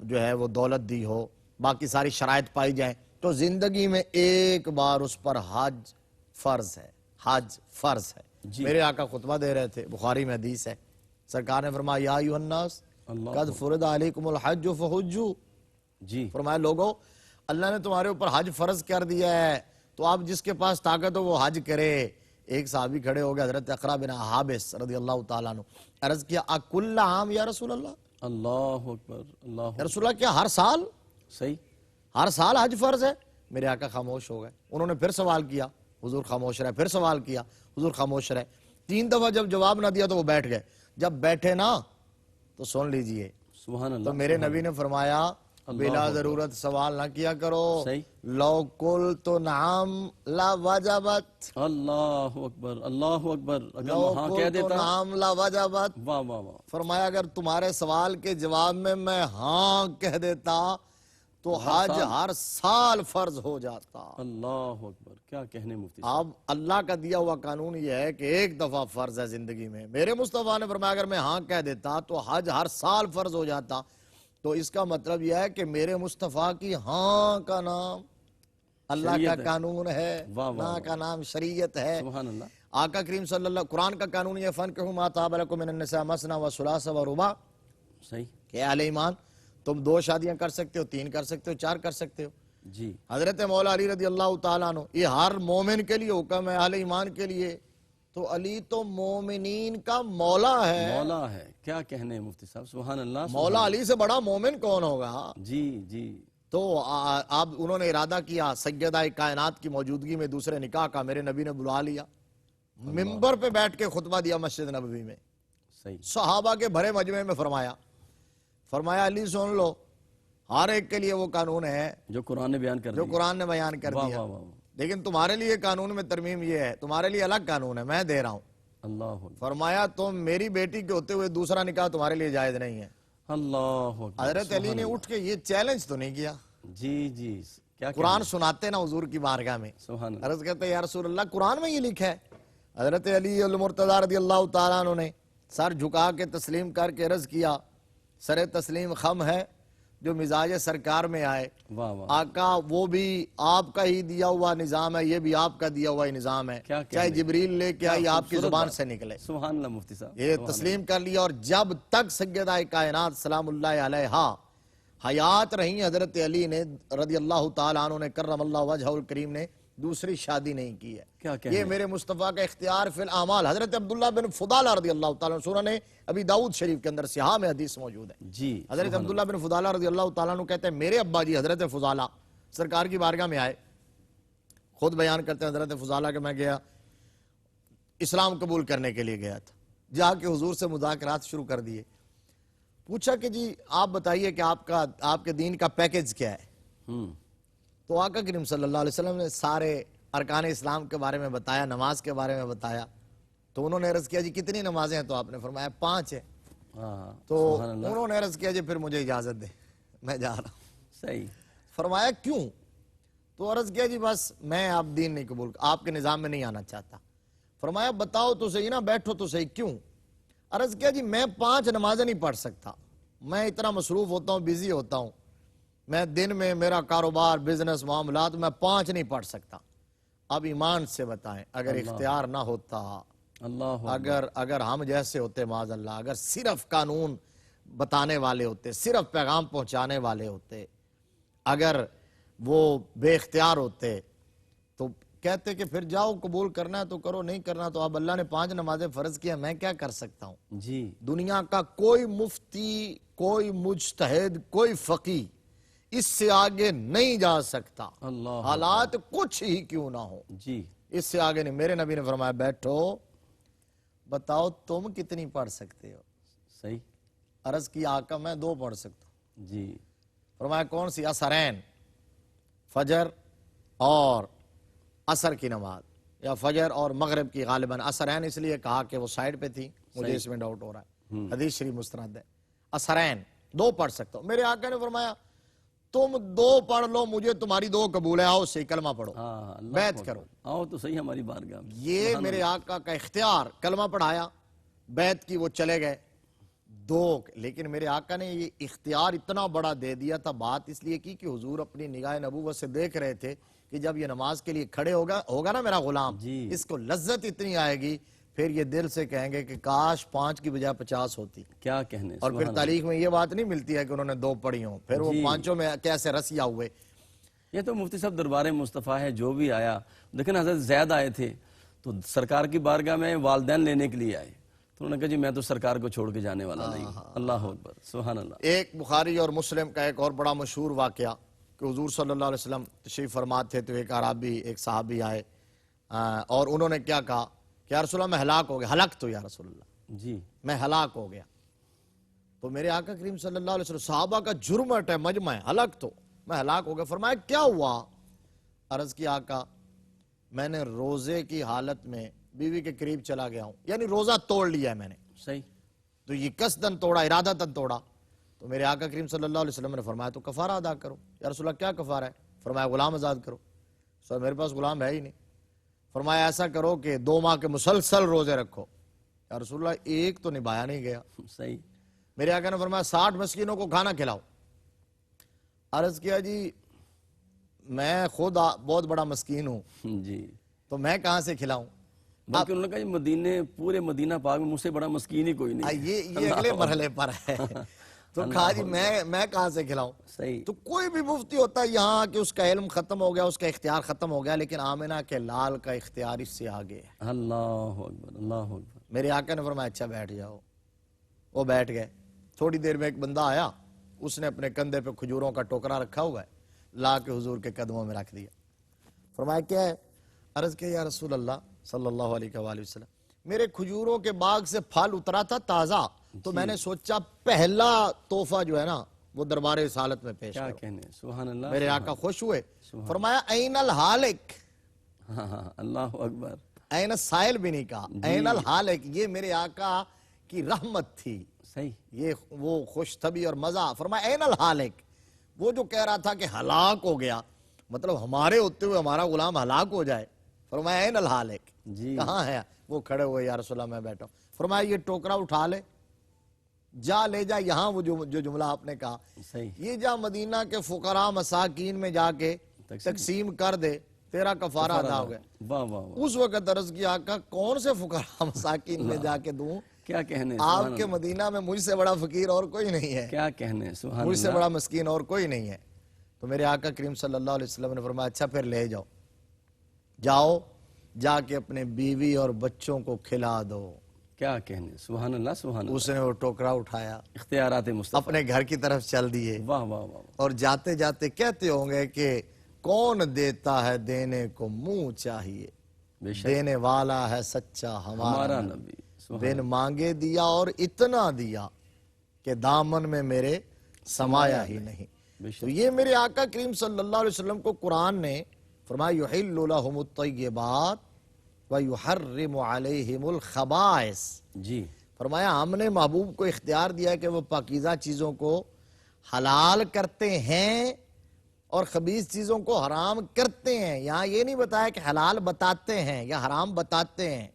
جو ہے وہ دولت دی ہو، باقی ساری شرائط پائی جائیں، تو زندگی میں ایک بار اس پر حج فرض ہے. حج فرض ہے. جی. میرے آقا خطبہ دے رہے تھے، بخاری میں حدیث ہے، سرکار نے فرمایا یا ایھا الناس قد فرض علیکم الحج فحجوا. جی. فرمایا لوگو اللہ نے تمہارے اوپر حج فرض کر دیا ہے تو آپ جس کے پاس طاقت ہو وہ حج کرے. ایک صحابی کھڑے ہو گئے حضرت اقرا بن حابس رضی اللہ تعالیٰ عنہ، عرض کیا اکل عام یا رسول اللہ، اللہ اکبر. اللہ یا رسول اللہ کیا ہر سال، صحیح. ہر سال حج فرض ہے؟ میرے آقا خاموش ہو گئے. انہوں نے پھر سوال کیا، حضور خاموش رہے. پھر سوال کیا، حضور خاموش رہے. 3 دفعہ جب جواب نہ دیا تو وہ بیٹھ گئے. جب بیٹھے نا تو سن لیجئے، سبحان اللہ. تو میرے نبی نے فرمایا بلا ضرورت سوال نہ کیا کرو. صحیح. لو قلت نعم لا وجبت، اللہ اکبر. اللہ اکبر. اگر لو وہاں کہہ قلت دیتا. نعم لا وجبت. واہ واہ واہ. فرمایا اگر تمہارے سوال کے جواب میں ہاں کہہ دیتا تو حج ہر سال فرض ہو جاتا. اللہ اکبر. کیا کہنے مفتی. اب اللہ کا دیا ہوا قانون یہ ہے کہ ایک دفعہ فرض ہے زندگی میں. میرے مصطفیٰ نے فرمایا اگر میں ہاں کہہ دیتا تو حج ہر سال فرض ہو جاتا. تو اس کا مطلب یہ ہے کہ میرے مصطفیٰ کی ہاں کا نام اللہ کا قانون ہے، نا کا نام شریعت ہے. سبحان اللہ. آقا کریم صلی اللہ قرآن کا قانون یہ فَانكِحُوا مَا طَابَ لَكُم مِّنَ النِّسَاءِ مَثْنَىٰ وَثُلَاثَ وَرُبَاعَ. صحیح. کہ اہل ایمان تم 2 شادیاں کر سکتے ہو، 3 کر سکتے ہو، 4 کر سکتے ہو. جی. حضرت مولا علی رضی اللہ تعالیٰ عنہ، یہ ہر مومن کے لیے حکم ہے، اہل ایمان کے لیے. تو علی تو مومنین کا مولا ہے. مولا ہے. کیا کہنے مفتی صاحب. سبحان اللہ. مولا علی سے بڑا مومن کون ہوگا. جی جی. تو اب انہوں نے ارادہ کیا سیدہ کائنات کی موجودگی میں دوسرے نکاح کا. میرے نبی نے بلا لیا، منبر پہ بیٹھ کے خطبہ دیا مسجد نبوی میں. صحیح. صحابہ کے بھرے مجمع میں فرمایا علی سن لو، ہر ایک کے لیے وہ قانون ہے جو قرآن نے بیان کر جو دیا. قرآن نے بیان کر واہ دیا، واہ واہ. لیکن تمہارے لیے قانون میں ترمیم یہ ہے، تمہارے لیے الگ قانون ہے، میں دے رہا ہوں. اللہ اکبر. فرمایا تم میری بیٹی کے ہوتے ہوئے دوسرا نکاح تمہارے لیے جائز نہیں ہے. اللہ اکبر. حضرت علی نے اٹھ کے یہ چیلنج تو نہیں کیا. جی جی. کیا قرآن سناتے نا حضور کی بارگاہ میں، سبحان اللہ. عرض کہتے ہیں یا رسول اللہ قرآن میں یہ لکھا ہے. حضرت علی المرتضی رضی اللہ تعالیٰ عنہ نے سر جھکا کے تسلیم کر کے عرض کیا سر تسلیم خم ہے جو مزاج سرکار میں آئے. واہ واہ. آقا وہ بھی آپ کا ہی دیا ہوا نظام ہے، یہ بھی آپ کا دیا ہوا ہی نظام ہے، کیا چاہے جبریل لے کے آئی آپ کی زبان سے نکلے. سبحان اللہ مفتی صاحب. یہ تسلیم کر لیا. اور جب تک سیدہ کائنات سلام اللہ علیہا حیات رہی حضرت علی نے رضی اللہ تعالیٰ عنہ نے کرم اللہ وجہہ الکریم نے دوسری شادی نہیں کی ہے. کیا یہ میرے مصطفیٰ کا اختیار فی الاعمال. حضرت عبداللہ بن فضالہ رضی اللہ تعالیٰ عنہ، سنن ابی داؤد شریف کے اندر صحاح میں حدیث موجود ہے. جی. حضرت عبداللہ بن فضالہ رضی اللہ تعالیٰ عنہ کہتے ہیں میرے ابا جی حضرت فضالہ سرکار کی بارگاہ میں آئے. خود بیان کرتے ہیں حضرت فضالہ کہ میں گیا اسلام قبول کرنے کے لیے گیا تھا، جا کے حضور سے مذاکرات شروع کر دیے. پوچھا کہ جی آپ بتائیے کہ آپ کے دین کا پیکج کیا ہے؟ تو آقا کریم صلی اللہ علیہ وسلم نے سارے ارکان اسلام کے بارے میں بتایا، نماز کے بارے میں بتایا. تو انہوں نے عرض کیا جی کتنی نمازیں ہیں؟ تو آپ نے فرمایا 5 ہیں. تو انہوں نے عرض کیا جی پھر مجھے اجازت دے، میں جا رہا ہوں. صحیح. فرمایا کیوں؟ تو عرض کیا جی بس میں آپ دین نہیں قبول، آپ کے نظام میں نہیں آنا چاہتا. فرمایا بتاؤ تو صحیح نا، بیٹھو تو صحیح، کیوں؟ عرض کیا جی میں 5 نمازیں نہیں پڑھ سکتا، میں اتنا مصروف ہوتا ہوں، بیزی ہوتا ہوں، میں دن میں میرا کاروبار بزنس معاملات، میں 5 نہیں پڑھ سکتا. اب ایمان سے بتائیں اگر اختیار نہ ہوتا، اگر ہم جیسے ہوتے معاذ اللہ، اگر صرف قانون بتانے والے ہوتے، صرف پیغام پہنچانے والے ہوتے، اگر وہ بے اختیار ہوتے تو کہتے کہ پھر جاؤ، قبول کرنا ہے تو کرو، نہیں کرنا تو اب اللہ نے 5 نمازیں فرض کیا، میں کیا کر سکتا ہوں؟ جی. دنیا کا کوئی مفتی، کوئی مجتہد، کوئی فقی اس سے آگے نہیں جا سکتا، حالات کچھ ہی کیوں نہ ہو، جی اس سے آگے نہیں. میرے نبی نے فرمایا بیٹھو، بتاؤ تم کتنی پڑھ سکتے ہو؟ صحیح. عرض کی آقا میں 2 پڑھ سکتا ہوں. جی. فرمایا کون سی؟ عصرین، فجر اور عصر کی نماز، یا فجر اور مغرب کی. غالباً عصرین اس لیے کہا کہ وہ سائڈ پہ تھی، مجھے اس میں ڈاؤٹ ہو رہا ہے، حدیث شریف مستند ہے. عصرین 2 پڑھ سکتا ہوں. میرے آقا نے فرمایا تم 2 پڑھ لو، مجھے تمہاری 2 قبول ہے، آؤ صحیح کلمہ پڑھو، بیعت کرو، آؤ تو صحیح ہماری بارگاہ میں. یہ میرے آقا کا اختیار. کلمہ پڑھایا، بیعت کی، وہ چلے گئے 2. لیکن میرے آقا نے یہ اختیار اتنا بڑا دے دیا تھا. بات اس لیے کی کہ حضور اپنی نگاہ نبوت سے دیکھ رہے تھے کہ جب یہ نماز کے لیے کھڑے ہوگا نا میرا غلام، اس کو لذت اتنی آئے گی، پھر یہ دل سے کہیں گے کہ کاش 5 کی بجائے 50 ہوتی. کیا کہنے. اور پھر تاریخ میں یہ بات نہیں ملتی ہے کہ انہوں نے 2 پڑھی ہوں، پھر وہ 5 میں کیسے رسیا ہوئے. یہ تو مفتی صاحب دربار مصطفیٰ ہے، جو بھی آیا. لیکن حضرت زید آئے تھے تو سرکار کی بارگاہ میں والدین لینے کے لیے آئے، تو انہوں نے کہا جی میں تو سرکار کو چھوڑ کے جانے والا نہیں. اللہ اکبر، سبحان اللہ. ایک بخاری اور مسلم کا ایک اور بڑا مشہور واقعہ کہ حضور صلی اللہ علیہ وسلم تشریف فرما تھے تو ایک عربی، ایک صحابی آئے اور انہوں نے کیا کہا کہ یا رسول اللہ میں ہلاک ہو گیا. ہلاک تو یا رسول اللہ، جی میں ہلاک ہو گیا. تو میرے آقا کریم صلی اللہ علیہ وسلم، صحابہ کا جرمٹ ہے، مجمع ہے، ہلاک تو میں ہلاک ہو گیا. فرمایا کیا ہوا؟ عرض کی آقا میں نے روزے کی حالت میں بیوی کے قریب چلا گیا ہوں، یعنی روزہ توڑ لیا ہے میں نے. صحیح. تو یہ قصدن توڑا، ارادتن توڑا. تو میرے آقا کریم صلی اللہ علیہ وسلم نے فرمایا تو کفارہ ادا کرو. یا رسول اللہ کیا کفارہ ہے؟ فرمایا غلام آزاد کرو. سر میرے پاس غلام ہے ہی نہیں. فرمایا ایسا کرو کہ 2 ماہ کے مسلسل روزے رکھو. یا رسول اللہ ایک تو نبھایا نہیں گیا. صحیح. میرے آقا نے فرمایا 60 مسکینوں کو کھانا کھلاؤ. عرض کیا جی میں خود بہت بڑا مسکین ہوں، جی تو میں کہاں سے کھلاؤں؟ بلکہ انہوں نے کہا جی پورے مدینہ پاک میں مجھ سے بڑا مسکین ہی کوئی نہیں. یہ اگلے مرحلے پر ہے. تو کہا جی میں کہاں سے کھلاؤں؟ صحیح. تو کوئی بھی مفتی ہوتا ہے یہاں کہ اس کا علم ختم ہو گیا، اس کا اختیار ختم ہو گیا، لیکن آمنہ کے لال کا اختیار اس سے آگے ہے. اللہ اکبر، اللہ اکبر. میرے آقا نے فرمایا اچھا بیٹھ جاؤ. وہ بیٹھ گئے. تھوڑی دیر میں ایک بندہ آیا، اس نے اپنے کندھے پہ کھجوروں کا ٹوکرا رکھا ہوا ہے، لا کے حضور کے قدموں میں رکھ دیا. فرمایا کیا ہے؟ عرض کیا یا رسول اللہ صلی اللہ علیہ وآلہ وسلم میرے کھجوروں کے باغ سے پھل اترا تھا تازہ، تو میں نے سوچا پہلا تحفہ جو ہے نا وہ دربار رسالت میں پیش کرو. کیا کہنے. سبحان اللہ. میرے آقا خوش ہوئے. فرمایا این الحالک. اللہ اکبر. این السائل بھی نہیں کہا، این الحالک. یہ میرے آقا کی رحمت تھی. صحیح. یہ وہ خوش طبی اور مزہ. فرمایا این الحالک. وہ جو کہہ رہا تھا کہ ہلاک ہو گیا، مطلب ہمارے ہوتے ہوئے ہمارا غلام ہلاک ہو جائے. فرمایا این الحالک. جی کہاں ہے؟ وہ کھڑے ہوئے یا رسول اللہ میں بیٹھا ہوں. فرمایا یہ ٹوکرا اٹھا لے، جا لے جا یہاں وہ جو جملہ آپ نے کہا، صحیح. یہ جا مدینہ کے فقراء مساکین میں جا کے تقسیم کر دے، تیرا کفارہ ادا ہو گیا. واہ واہ واہ. اس وقت عرض کی آقا کون سے فقراء مساکین میں جا کے دوں؟ کیا کہنے. آپ کے مدینہ میں مجھ سے بڑا فقیر اور کوئی نہیں ہے، کیا کہنے. سبحان مجھ سے اللہ. بڑا مسکین اور کوئی نہیں ہے. تو میرے آقا کریم صلی اللہ علیہ وسلم نے فرمایا اچھا پھر لے جاؤ، جاؤ جا کے اپنے بیوی اور بچوں کو کھلا دو. کیا کہنے. سبحان اللہ، سبحان اللہ. اس نے وہ ٹوکرا اٹھایا، اختیارات مصطفیٰ. اپنے گھر کی طرف چل دیے. واہ واہ واہ. اور جاتے جاتے کہتے ہوں گے کہ کون دیتا ہے دینے کو منہ چاہیے، بے شک دینے والا ہے سچا ہمارا ہمارا نبی. نبی. بن مانگے دیا اور اتنا دیا کہ دامن میں میرے سمایا ہی نہیں۔ تو یہ میرے آقا کریم صلی اللہ علیہ وسلم کو قرآن نے فرمایا یحل لہم الطیبات ویحرم علیہم الخبائث، جی فرمایا ہم نے محبوب کو اختیار دیا ہے کہ وہ پاکیزہ چیزوں کو حلال کرتے ہیں اور خبیث چیزوں کو حرام کرتے ہیں۔ یہاں یہ نہیں بتایا کہ حلال بتاتے ہیں یا حرام بتاتے ہیں،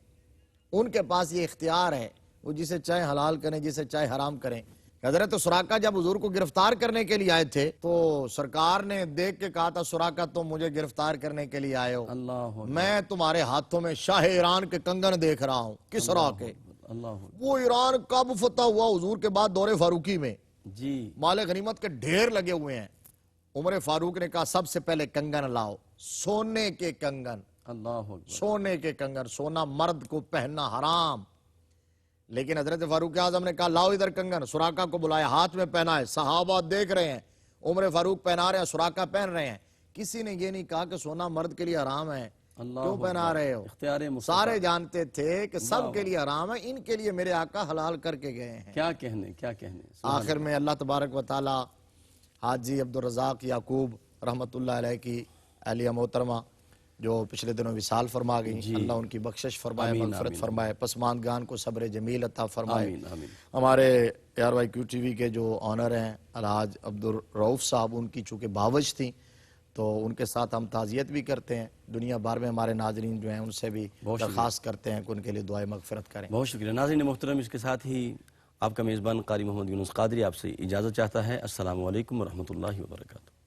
ان کے پاس یہ اختیار ہے، وہ جسے چاہے حلال کریں جسے چاہے حرام کریں۔ حضرت سراقہ جب حضور کو گرفتار کرنے کے لیے آئے تھے تو سرکار نے دیکھ کے کہا تھا سراقہ تم مجھے گرفتار کرنے کے لیے آئے ہو، اللہ میں تمہارے ہاتھوں میں شاہ ایران کے کنگن دیکھ رہا ہوں، کسریٰ کے۔ اللہ وہ ایران کب فتح ہوا؟ حضور کے بعد دور فاروقی میں، جی مال غنیمت کے ڈھیر لگے ہوئے ہیں۔ عمر فاروق نے کہا سب سے پہلے کنگن لاؤ، سونے کے کنگن، اللہ اکبر، سونے کے کنگن، سونا مرد کو پہننا حرام۔ لیکن حضرت فاروق اعظم نے کہا لاؤ ادھر کنگن، سراقہ کو بلایا، ہاتھ میں پہنا ہے، صحابہ دیکھ رہے ہیں، عمر فاروق پہنا رہے ہیں، سراقہ پہن رہے ہیں۔ کسی نے یہ نہیں کہا کہ سونا مرد کے لیے حرام ہے، اللہ کیوں پہنا رہے ہو؟ اختیار مصطفیٰ، سارے جانتے تھے کہ سب کے لیے حرام ہے، ان کے لیے میرے آقا حلال کر کے گئے ہیں۔ کیا کہنے کیا کہنے۔ آخر میں اللہ تبارک و تعالی حاجی عبدالرزاق یعقوب رحمت اللہ علیہ کی اہلیہ محترمہ جو پچھلے دنوں وصال فرما گئی، اللہ ان کی بخشش فرمائے، مغفرت فرمائے، پسماندگان کو صبر جمیل عطا فرمائے۔ آمین آمین۔ ہمارے ARYQ TV کے جو آنر ہیں الحاج عبدالرؤف صاحب، ان کی چونکہ باوج تھیں تو ان کے ساتھ ہم تعزیت بھی کرتے ہیں، دنیا بھر میں ہمارے ناظرین جو ہیں ان سے بھی درخواست کرتے ہیں کہ ان کے لیے دعائے مغفرت کریں۔ بہت شکریہ ناظرین محترم، اس کے ساتھ ہی آپ کا میزبان قاری محمد یونس قادری آپ سے اجازت چاہتا ہے۔ السلام علیکم ورحمۃ اللہ وبرکاتہ۔